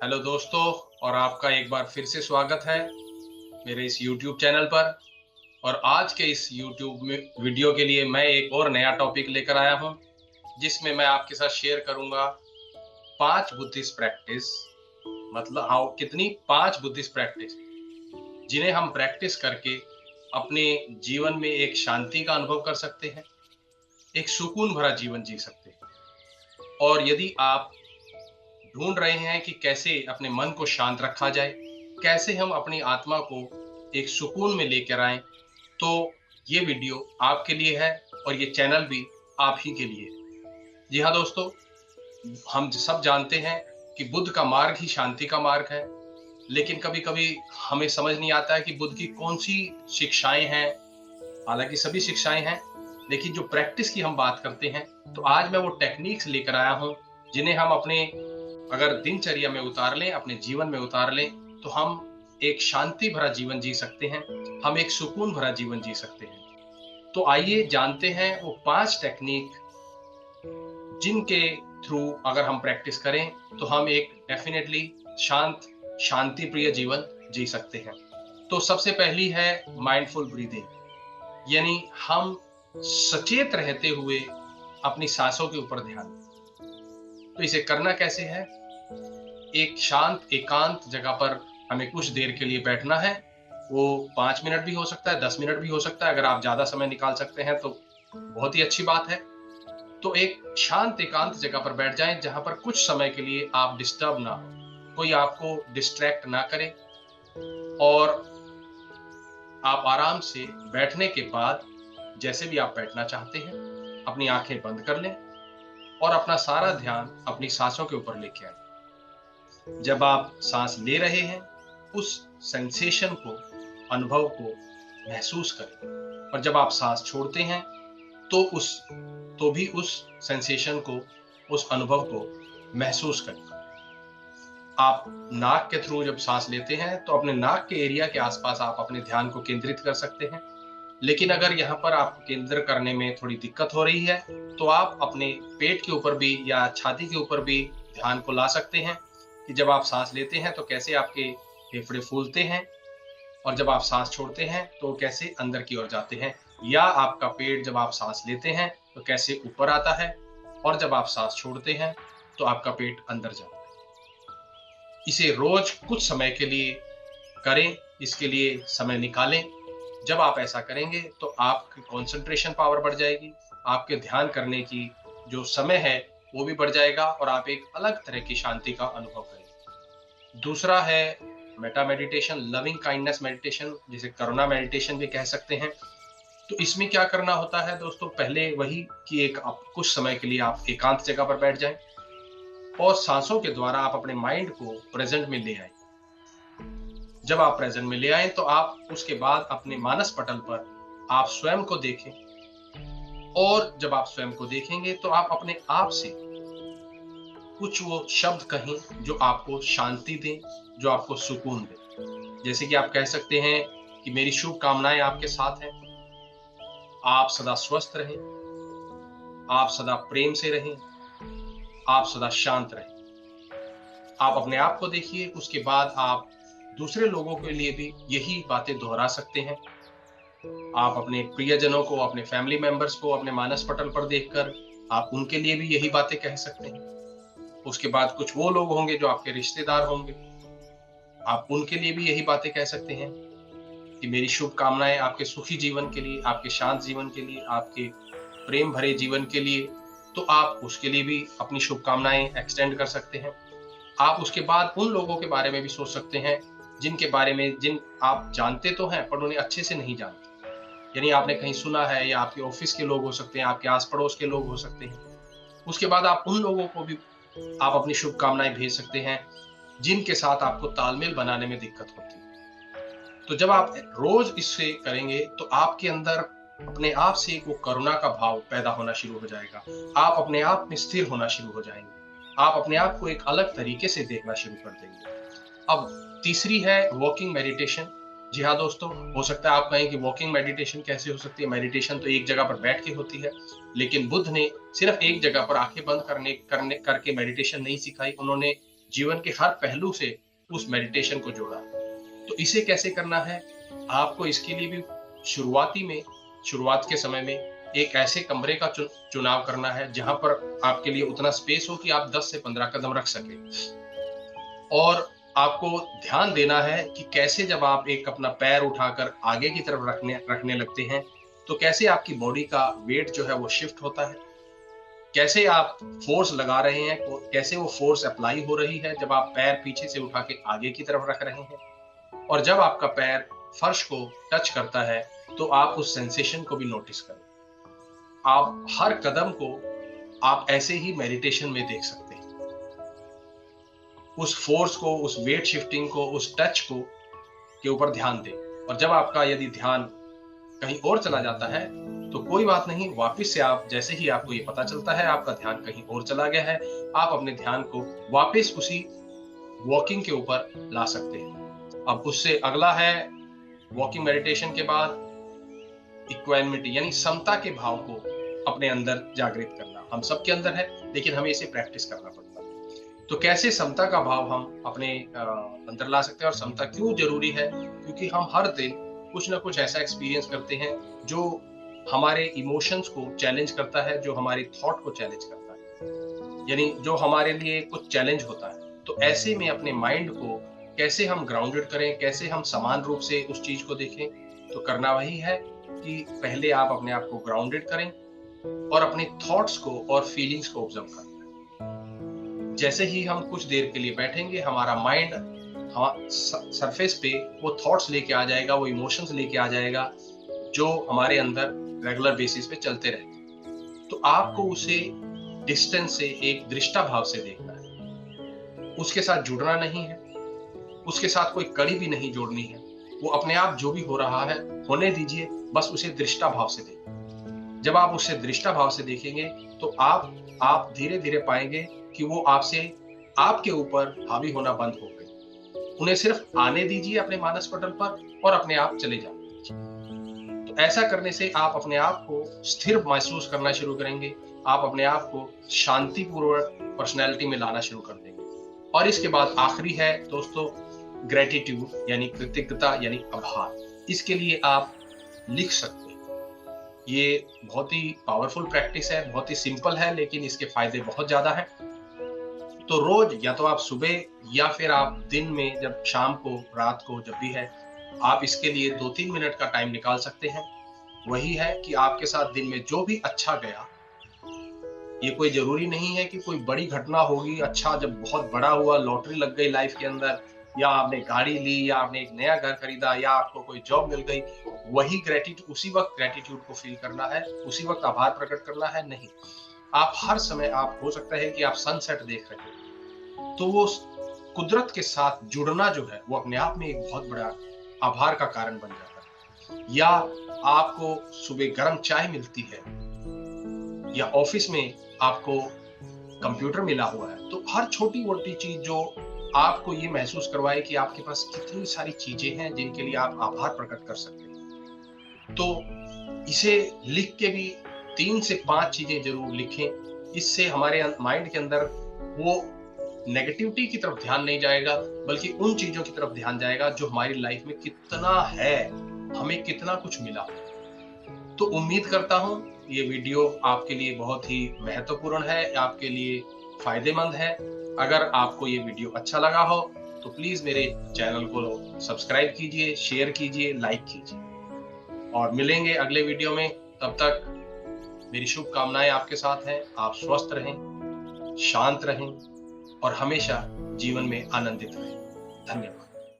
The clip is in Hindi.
हेलो दोस्तों। और आपका एक बार फिर से स्वागत है मेरे इस YouTube चैनल पर। और आज के इस YouTube में वीडियो के लिए मैं एक और नया टॉपिक लेकर आया हूं, जिसमें मैं आपके साथ शेयर करूंगा 5 बुद्धिस्ट प्रैक्टिस। मतलब हाउ कितनी 5 बुद्धिस्ट प्रैक्टिस जिन्हें हम प्रैक्टिस करके अपने जीवन में एक शांति का अनुभव कर सकते हैं, एक सुकून भरा जीवन जी सकते हैं। और यदि आप ढूंढ रहे हैं कि कैसे अपने मन को शांत रखा जाए, कैसे हम अपनी आत्मा को एक सुकून में लेकर आएं, तो ये वीडियो आपके लिए है और ये चैनल भी आप ही के लिए है। जी हाँ दोस्तों, हम सब जानते हैं कि बुद्ध का मार्ग ही शांति का मार्ग है। लेकिन कभी-कभी हमें समझ नहीं आता है कि बुद्ध की कौन-सी शिक्षाएं हैं। हालांकि सभी शिक्षाएं हैं, लेकिन जो प्रैक्टिस की हम बात करते हैं, तो आज मैं वो टेक्निक्स लेकर आया हूं जिन्हें हम अपने अगर दिनचर्या में उतार लें, अपने जीवन में उतार लें, तो हम एक शांति भरा जीवन जी सकते हैं, हम एक सुकून भरा जीवन जी सकते हैं। तो आइए जानते हैं वो 5 टेक्निक जिनके थ्रू अगर हम प्रैक्टिस करें, तो हम एक डेफिनेटली शांति प्रिय जीवन जी सकते हैं। तो सबसे पहली है माइंडफुल ब्रीदिंग, यानी हम सचेत रहते हुए अपनी सांसों के ऊपर ध्यान दें। तो इसे करना कैसे है? एक शांत एकांत जगह पर हमें कुछ देर के लिए बैठना है। वो 5 मिनट भी हो सकता है, 10 मिनट भी हो सकता है। अगर आप ज़्यादा समय निकाल सकते हैं तो बहुत ही अच्छी बात है। तो एक शांत एकांत जगह पर बैठ जाएँ जहाँ पर कुछ समय के लिए आप डिस्टर्ब ना हो, कोई आपको डिस्ट्रैक्ट ना करे। और आप आराम से बैठने के बाद जैसे भी आप बैठना चाहते हैं, अपनी आँखें बंद कर लें और अपना सारा ध्यान अपनी साँसों के ऊपर लेके आएँ। जब आप सांस ले रहे हैं, उस सेंसेशन को, अनुभव को महसूस करें। और जब आप सांस छोड़ते हैं, तो भी उस सेंसेशन को, उस अनुभव को महसूस करें। आप नाक के थ्रू जब सांस लेते हैं, तो अपने नाक के एरिया के आसपास आप अपने ध्यान को केंद्रित कर सकते हैं। लेकिन अगर यहाँ पर आपको केंद्र करने में थोड़ी दिक्कत हो रही है, तो आप अपने पेट के ऊपर भी या छाती के ऊपर भी ध्यान को ला सकते हैं कि जब आप सांस लेते हैं तो कैसे आपके फेफड़े फूलते हैं, और जब आप सांस छोड़ते हैं तो कैसे अंदर की ओर जाते हैं, या आपका पेट जब आप सांस लेते हैं तो कैसे ऊपर आता है, और जब आप सांस छोड़ते हैं तो आपका पेट अंदर जाता है। इसे रोज कुछ समय के लिए करें, इसके लिए समय निकालें। जब आप ऐसा करेंगे तो आपकी कंसंट्रेशन पावर बढ़ जाएगी, आपके ध्यान करने की जो समय है वो भी बढ़ जाएगा और आप एक अलग तरह की शांति का अनुभव करेंगे। दूसरा है Meta meditation, loving kindness meditation, जिसे करुणा मेडिटेशन भी कह सकते हैं। तो इसमें क्या करना होता है दोस्तों? पहले वही कि एक आप कुछ समय के लिए आप एकांत जगह पर बैठ जाएं और सांसों के द्वारा आप अपने माइंड को प्रेजेंट में ले आए। जब आप प्रेजेंट में ले आए तो आप उसके बाद अपने मानस पटल पर आप स्वयं को देखें। और जब आप स्वयं को देखेंगे तो आप अपने आप से कुछ वो शब्द कहें जो आपको शांति दें, जो आपको सुकून दें। जैसे कि आप कह सकते हैं कि मेरी शुभकामनाएं आपके साथ हैं, आप सदा स्वस्थ रहें, आप सदा प्रेम से रहें, आप सदा शांत रहें। आप अपने आप को देखिए, उसके बाद आप दूसरे लोगों के लिए भी यही बातें दोहरा सकते हैं। आप अपने प्रियजनों को, अपने फैमिली मेंबर्स को अपने मानस पटल पर देखकर आप उनके लिए भी यही बातें कह सकते हैं। उसके बाद कुछ वो लोग होंगे जो आपके रिश्तेदार होंगे, आप उनके लिए भी यही बातें कह सकते हैं कि मेरी शुभकामनाएं आपके सुखी जीवन के लिए, आपके शांत जीवन के लिए, आपके प्रेम भरे जीवन के लिए। तो आप उसके लिए भी अपनी शुभकामनाएं एक्सटेंड कर सकते हैं। आप उसके बाद उन लोगों के बारे में भी सोच सकते हैं जिन आप जानते तो हैं पर उन्हें अच्छे से नहीं जानते। यानी आपने कहीं सुना है, या आपके ऑफिस के लोग हो सकते हैं, आपके आस पड़ोस के लोग हो सकते हैं। उसके बाद आप उन लोगों को भी आप अपनी शुभकामनाएं भेज सकते हैं जिनके साथ आपको तालमेल बनाने में दिक्कत होती है। तो जब आप रोज इससे करेंगे तो आपके अंदर अपने आप से एक वो करुणा का भाव पैदा होना शुरू हो जाएगा। आप अपने आप में स्थिर होना शुरू हो जाएंगे। आप अपने आप को एक अलग तरीके से देखना शुरू कर देंगे। अब तीसरी है वॉकिंग मेडिटेशन। जी हाँ दोस्तों, हो सकता है आप कहें कि वॉकिंग मेडिटेशन कैसे हो सकती है? मेडिटेशन तो एक जगह पर बैठ के होती है। लेकिन बुद्ध ने सिर्फ एक जगह पर आंखें बंद करने करने करके मेडिटेशन नहीं सिखाई। उन्होंने जीवन के हर पहलू से उस मेडिटेशन को जोड़ा। तो इसे कैसे करना है, आपको इसके लिए भी शुरुआत के समय में एक ऐसे कमरे का चुनाव करना है जहां पर आपके लिए उतना स्पेस हो कि आप 10 से 15 कदम रख सके। और आपको ध्यान देना है कि कैसे जब आप एक अपना पैर उठाकर आगे की तरफ रखने लगते हैं, तो कैसे आपकी बॉडी का वेट जो है वो शिफ्ट होता है, कैसे आप फोर्स लगा रहे हैं, कैसे वो फोर्स अप्लाई हो रही है जब आप पैर पीछे से उठा के आगे की तरफ रख रहे हैं। और जब आपका पैर फर्श को टच करता है तो आप उस सेंसेशन को भी नोटिस करें। आप हर कदम को आप ऐसे ही मेडिटेशन में देख सकते हैं, उस फोर्स को, उस वेट शिफ्टिंग को, उस टच को के ऊपर ध्यान दें। और जब आपका यदि ध्यान कहीं और चला जाता है तो कोई बात नहीं, वापस से आप, जैसे ही आपको ये पता चलता है आपका ध्यान कहीं और चला गया है, आप अपने ध्यान को वापस उसी वॉकिंग के ऊपर ला सकते हैं। अब उससे अगला है, वॉकिंग मेडिटेशन के बाद इक्वानिमिटी यानी समता के भाव को अपने अंदर जागृत करना। हम सबके अंदर है, लेकिन हमें इसे प्रैक्टिस करना पड़ता है। तो कैसे समता का भाव हम अपने अंदर ला सकते हैं, और समता क्यों जरूरी है? क्योंकि हम हर दिन कुछ ना कुछ ऐसा एक्सपीरियंस करते हैं जो हमारे इमोशंस को चैलेंज करता है, जो हमारे थॉट को चैलेंज करता है, यानी जो हमारे लिए कुछ चैलेंज होता है। तो ऐसे में अपने माइंड को कैसे हम ग्राउंडेड करें, कैसे हम समान रूप से उस चीज को देखें, तो करना वही है कि पहले आप अपने आप को ग्राउंडेड करें और अपने थॉट्स को और फीलिंग्स को ऑब्जर्व करें। जैसे ही हम कुछ देर के लिए बैठेंगे, हमारा माइंड सरफेस पे वो थॉट्स लेके आ जाएगा, वो इमोशंस लेके आ जाएगा जो हमारे अंदर रेगुलर बेसिस पे चलते रहते हैं। तो आपको उसे डिस्टेंस से, एक दृष्टा भाव से देखना है, उसके साथ जुड़ना नहीं है, उसके साथ कोई कड़ी भी नहीं जोड़नी है। वो अपने आप जो भी हो रहा है होने दीजिए, बस उसे दृष्टा भाव से देखें। जब आप उसे दृष्टा भाव से देखेंगे तो आप धीरे धीरे पाएंगे कि वो आपसे, आपके ऊपर हावी होना बंद हो गए। उन्हें सिर्फ आने दीजिए अपने मानस पटल पर और अपने आप चले जाने दीजिए। तो ऐसा करने से आप अपने आप को स्थिर महसूस करना शुरू करेंगे, आप अपने आप को शांतिपूर्वक पर्सनैलिटी में लाना शुरू कर देंगे। और इसके बाद आखिरी है दोस्तों, ग्रेटिट्यूड यानी कृतज्ञता यानी आभार। इसके लिए आप लिख सकते हैं। ये बहुत ही पावरफुल प्रैक्टिस है, बहुत ही सिंपल है, लेकिन इसके फायदे बहुत ज्यादा हैं। तो रोज या तो आप सुबह या फिर आप दिन में, जब शाम को, रात को, जब भी है, आप इसके लिए 2-3 मिनट का टाइम निकाल सकते हैं। वही है कि आपके साथ दिन में जो भी अच्छा गया, ये कोई जरूरी नहीं है कि कोई बड़ी घटना होगी, अच्छा जब बहुत बड़ा हुआ, लॉटरी लग गई लाइफ के अंदर, या आपने गाड़ी ली, या आपने एक नया घर खरीदा, या आपको कोई जॉब मिल गई, वही ग्रेटिट्यूड, उसी वक्त ग्रेटिट्यूड को फील करना है, उसी वक्त आभार प्रकट करना है। नहीं, आप हर समय, आप हो सकता है कि आप सनसेट देख रहे हो, तो वो कुदरत के साथ जुड़ना जो है वो अपने आप में एक बहुत बड़ा आभार का कारण बन जाता है। या आपको सुबह गर्म चाय मिलती है, या ऑफिस में आपको कंप्यूटर मिला हुआ है, तो हर छोटी मोटी चीज जो आपको ये महसूस करवाए कि आपके पास कितनी सारी चीजें हैं जिनके लिए आप आभार प्रकट कर सकते हैं। तो इसे लिख के भी 3 से 5 चीजें जरूर लिखें। इससे हमारे माइंड के अंदर वो नेगेटिविटी की तरफ ध्यान नहीं जाएगा, बल्कि उन चीजों की तरफ ध्यान जाएगा जो हमारी लाइफ में कितना है, हमें कितना कुछ मिला। तो उम्मीद करता हूं ये वीडियो आपके लिए बहुत ही महत्वपूर्ण है, आपके लिए फायदेमंद है। अगर आपको ये वीडियो अच्छा लगा हो तो प्लीज मेरे चैनल को सब्सक्राइब कीजिए, शेयर कीजिए, लाइक कीजिए, और मिलेंगे अगले वीडियो में। तब तक मेरी शुभकामनाएं आपके साथ हैं। आप स्वस्थ रहें, शांत रहें और हमेशा जीवन में आनंदित रहें। धन्यवाद।